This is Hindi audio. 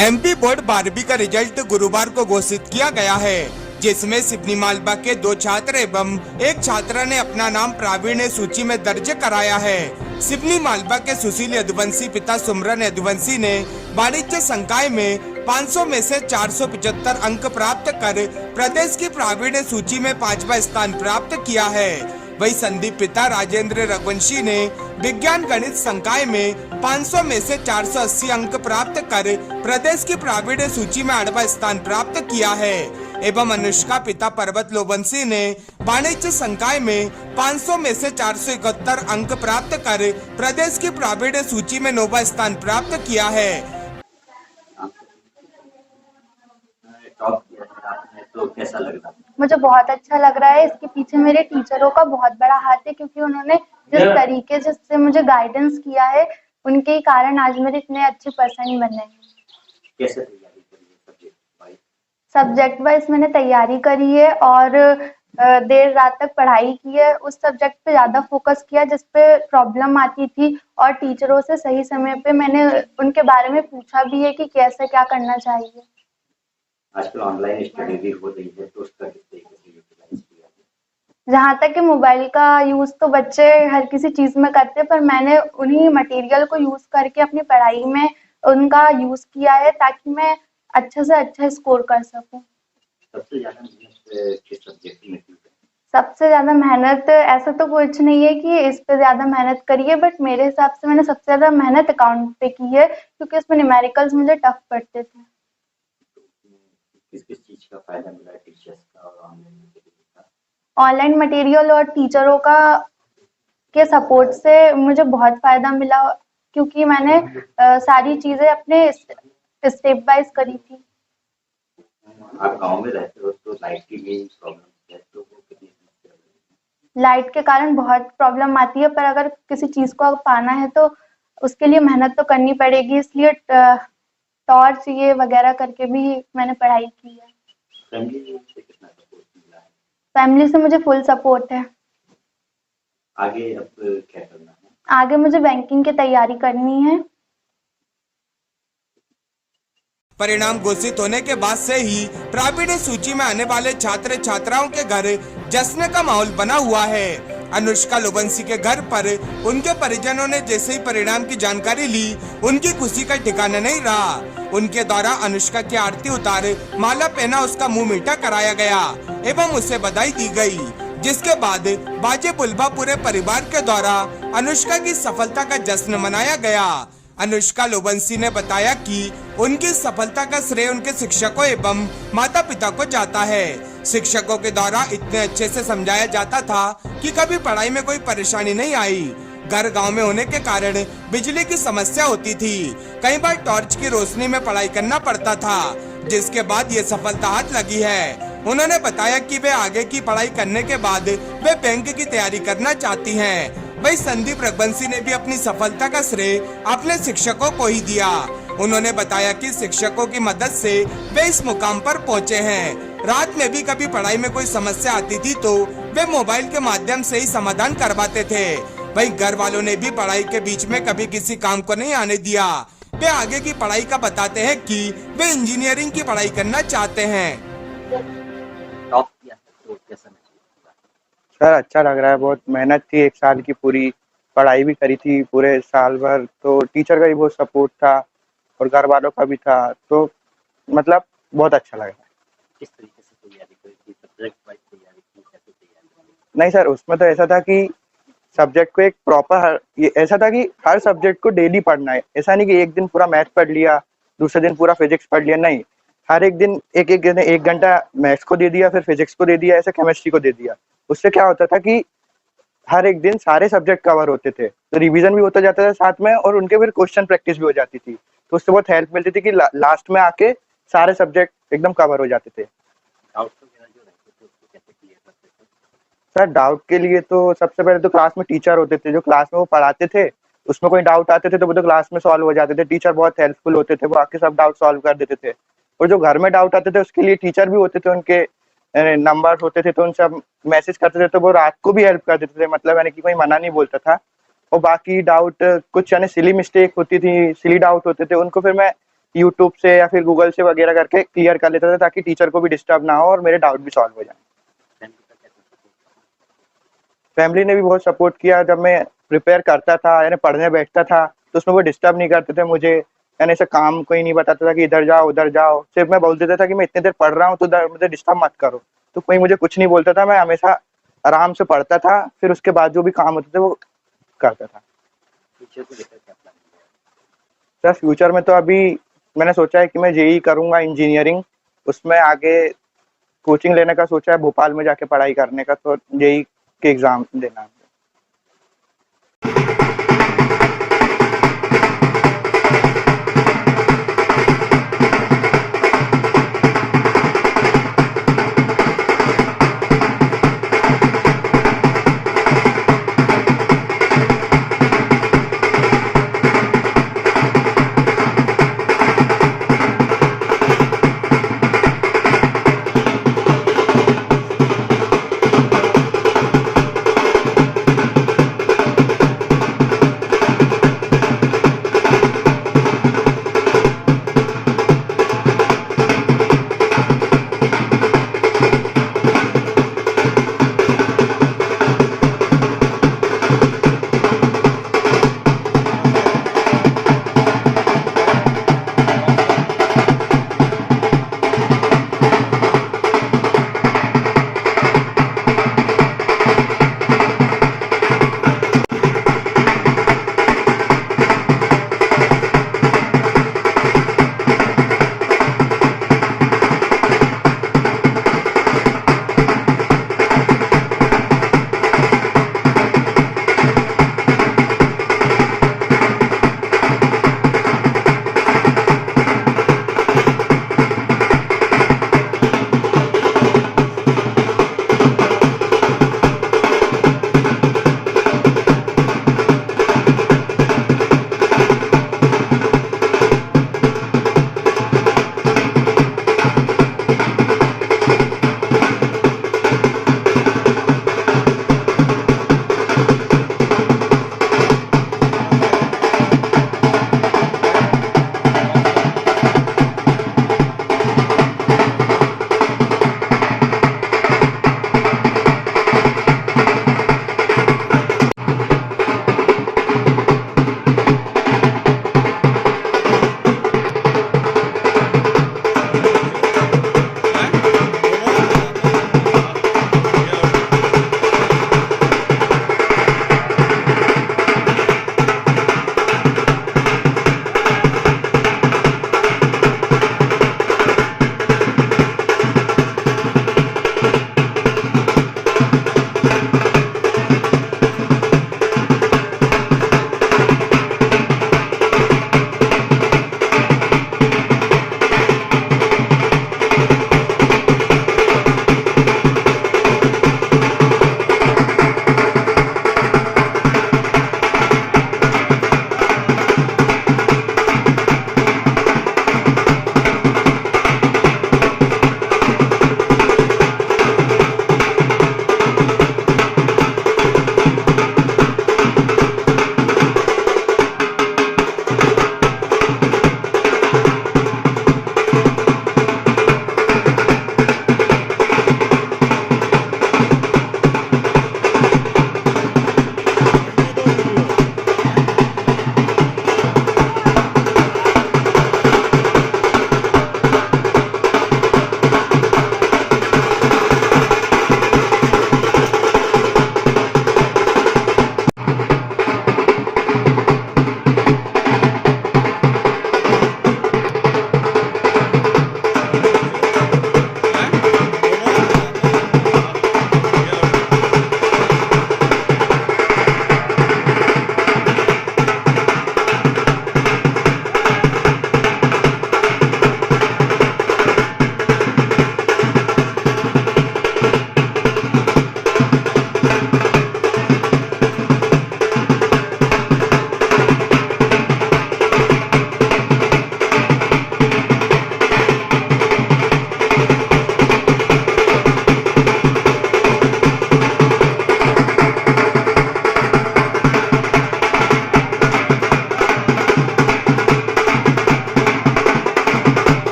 एमपी बोर्ड 12वीं का रिजल्ट गुरुवार को घोषित किया गया है, जिसमें सिवनी मालवा के 2 छात्र एवं एक छात्रा ने अपना नाम प्रावीण्य सूची में दर्ज कराया है। सिवनी मालवा के सुशील यदुवंशी पिता सुमरन यदुवंशी ने वाणिज्य संकाय में 500 में से 475 अंक प्राप्त कर प्रदेश की प्रावीण्य सूची में 5वां स्थान प्राप्त किया है। वही संदीप पिता राजेंद्र रघुवंशी ने विज्ञान गणित संकाय में 500 में से 480 अंक प्राप्त कर प्रदेश की प्रावीण्य सूची में 8वां स्थान प्राप्त किया है। एवं अनुष्का पिता पर्वत लोवंशी ने वाणिज्य संकाय में 500 में से 471 अंक प्राप्त कर प्रदेश की प्रावीण्य सूची में 9वां स्थान प्राप्त किया है। टॉप किया है आपने, तो कैसा लग रहा है? मुझे बहुत अच्छा लग रहा है। इसके पीछे मेरे टीचरों का बहुत बड़ा हाथ है, क्योंकि उन्होंने जिस तरीके से मुझे गाइडेंस किया है, उनके ही कारण आज मेरे इतने अच्छे पर्सन बने हैं। कैसे तैयारी करी है सब्जेक्ट वाइज मैंने तैयारी करी है और देर रात तक पढ़ाई की है। उस सब्जेक्ट पे ज़्यादा फोकस किया जिस पे प्रॉब्लम आती थी, और टीचरों से सही समय पे मैंने उनके बारे में पूछा भी है कि कैसे क्या करना चाहिए। आजकल ऑनलाइन स्टडी भी हो रही है, तो उसका किस तरीके से यूटिलाइज किया है? जहाँ तक कि मोबाइल का यूज़ तो बच्चे हर किसी चीज़ में करते हैं, पर मैंने उन्हीं मटेरियल को यूज़ करके अपनी पढ़ाई में उनका यूज़ किया है, ताकि मैं अच्छे से अच्छा स्कोर कर सकूं। सबसे ज़्यादा मेहनत किस सब्जेक्ट में की है? सबसे ज़्यादा मेहनत ऐसा तो कुछ नहीं है कि इस पे ज़्यादा मेहनत करी है, बट मेरे हिसाब से मैंने सबसे ज़्यादा मेहनत अकाउंट पे की है, क्योंकि उसमें न्यूमेरिकल्स मुझे टफ पड़ते थे। किस किस चीज़ का फायदा मिला, टीचर्स का और ऑनलाइन मटेरियल का? ऑनलाइन मटेरियल और टीचरों का के सपोर्ट से मुझे बहुत फायदा मिला, क्योंकि मैंने सारी चीज़ें अपने स्टेप वाइज करी थी। आप गांव में रहते हो, तो लाइट की भी प्रॉब्लम है, तो वो कितनी समस्या है? लाइट के कारण बहुत प्रॉब्लम आती है, पर अगर किसी चीज़ को पाना है तो उसके लिए मेहनत तो करनी पड़ेगी, इसलिए टॉर्च ये वगैरह करके भी मैंने पढ़ाई की है। फैमिली से कितना सपोर्ट मिला है? फैमिली से मुझे फुल सपोर्ट है। आगे अब क्या करना है? आगे मुझे बैंकिंग की तैयारी करनी है। परिणाम घोषित होने के बाद से ही प्रावीण्य सूची में आने वाले छात्र छात्राओं के घर जश्न का माहौल बना हुआ है। अनुष्का लोवंशी के घर पर उनके परिजनों ने जैसे ही परिणाम की जानकारी ली, उनकी खुशी का ठिकाना नहीं रहा। उनके द्वारा अनुष्का की आरती उतार माला पहना उसका मुंह मीठा कराया गया एवं उसे बधाई दी गई, जिसके बाद बाजे बुलबा पूरे परिवार के द्वारा अनुष्का की सफलता का जश्न मनाया गया। अनुष्का लोवंशी ने बताया कि उनकी सफलता का श्रेय उनके शिक्षकों एवं माता पिता को जाता है। शिक्षकों के द्वारा इतने अच्छे से समझाया जाता था कि कभी पढ़ाई में कोई परेशानी नहीं आई। घर गांव में होने के कारण बिजली की समस्या होती थी, कई बार टॉर्च की रोशनी में पढ़ाई करना पड़ता था, जिसके बाद ये सफलता हाथ लगी है। उन्होंने बताया कि वे आगे की पढ़ाई करने के बाद वे बैंक की तैयारी करना चाहती हैं। वही संदीप रघुवंशी ने भी अपनी सफलता का श्रेय अपने शिक्षकों को ही दिया। उन्होंने बताया कि शिक्षकों की मदद से वे इस मुकाम पर पहुंचे हैं। रात में भी कभी पढ़ाई में कोई समस्या आती थी तो वे मोबाइल के माध्यम से ही समाधान करवाते थे। वही घर वालों ने भी पढ़ाई के बीच में कभी किसी काम को नहीं आने दिया। वे आगे की पढ़ाई का बताते हैं कि वे इंजीनियरिंग की पढ़ाई करना चाहते हैं। टॉप किया तो कैसा महसूस? सर अच्छा लग रहा है, बहुत मेहनत थी, 1 साल की पूरी पढ़ाई भी करी थी पूरे साल भर, तो टीचर का भी बहुत सपोर्ट था और घर वालों का भी था, तो मतलब बहुत अच्छा लग रहा है। किस तरीके से तैयारी करी थी? सब्जेक्ट वाइज तैयारी की, कैसे तैयारी करी? नहीं सर, उसमें तो ऐसा था कि सब्जेक्ट को एक प्रॉपर ऐसा था कि हर सब्जेक्ट को डेली पढ़ना है। ऐसा नहीं कि एक दिन पूरा मैथ पढ़ लिया, दूसरे दिन पूरा फिजिक्स पढ़ लिया, नहीं, हर एक दिन एक घंटा मैथ्स को दे दिया, फिर फिजिक्स को दे दिया, ऐसे केमिस्ट्री को दे दिया। उससे क्या होता था कि हर एक दिन सारे सब्जेक्ट कवर होते थे, तो रिवीजन भी होता जाता था साथ में, और उनके फिर क्वेश्चन प्रैक्टिस भी हो जाती थी, तो उससे बहुत हेल्प मिलती थी कि लास्ट में आके सारे सब्जेक्ट एकदम कवर हो जाते थे। डाउट वगैरह जो रहते थे उसको कैसे क्लियर करते थे? सर डाउट के लिए तो सबसे पहले तो क्लास में टीचर होते थे, जो क्लास में वो पढ़ाते थे, उसमें कोई डाउट आते थे तो वो तो क्लास में सॉल्व हो जाते थे। टीचर बहुत हेल्पफुल होते थे, वो आके सब डाउट सॉल्व कर देते थे। और जो घर में डाउट आते थे उसके लिए टीचर भी होते थे, उनके नंबर होते थे, तो उनसे हम मैसेज करते थे, तो वो रात को भी हेल्प कर देते थे, मतलब यानी कि कोई मना नहीं बोलता था। और बाकी डाउट कुछ यानी सिली मिस्टेक होती थी, सिली डाउट होते थे, उनको फिर मैं यूट्यूब से या फिर गूगल से वगैरह करके क्लियर कर लेता था, ताकि टीचर को भी डिस्टर्ब ना हो और मेरे डाउट भी सॉल्व हो जाए। फैमिली ने भी बहुत सपोर्ट किया। जब मैं प्रिपेयर करता था यानी पढ़ने बैठता था तो उसमें वो डिस्टर्ब नहीं करते थे मुझे, यानी ऐसे काम कोई नहीं बताता था कि इधर जाओ उधर जाओ। सिर्फ मैं बोल देता था कि मैं इतनी देर पढ़ रहा हूँ तो मुझे डिस्टर्ब मत करो, तो कोई मुझे कुछ नहीं बोलता था। मैं हमेशा आराम से पढ़ता था, फिर उसके बाद जो भी काम होते थे वो करता था। फ्यूचर को लेकर क्या प्लान है? सर फ्यूचर में तो अभी मैंने सोचा है कि मैं जेई करूँगा इंजीनियरिंग, उसमें आगे कोचिंग लेने का सोचा है, भोपाल में जाके पढ़ाई करने का, तो जेई के एग्ज़ाम देना है।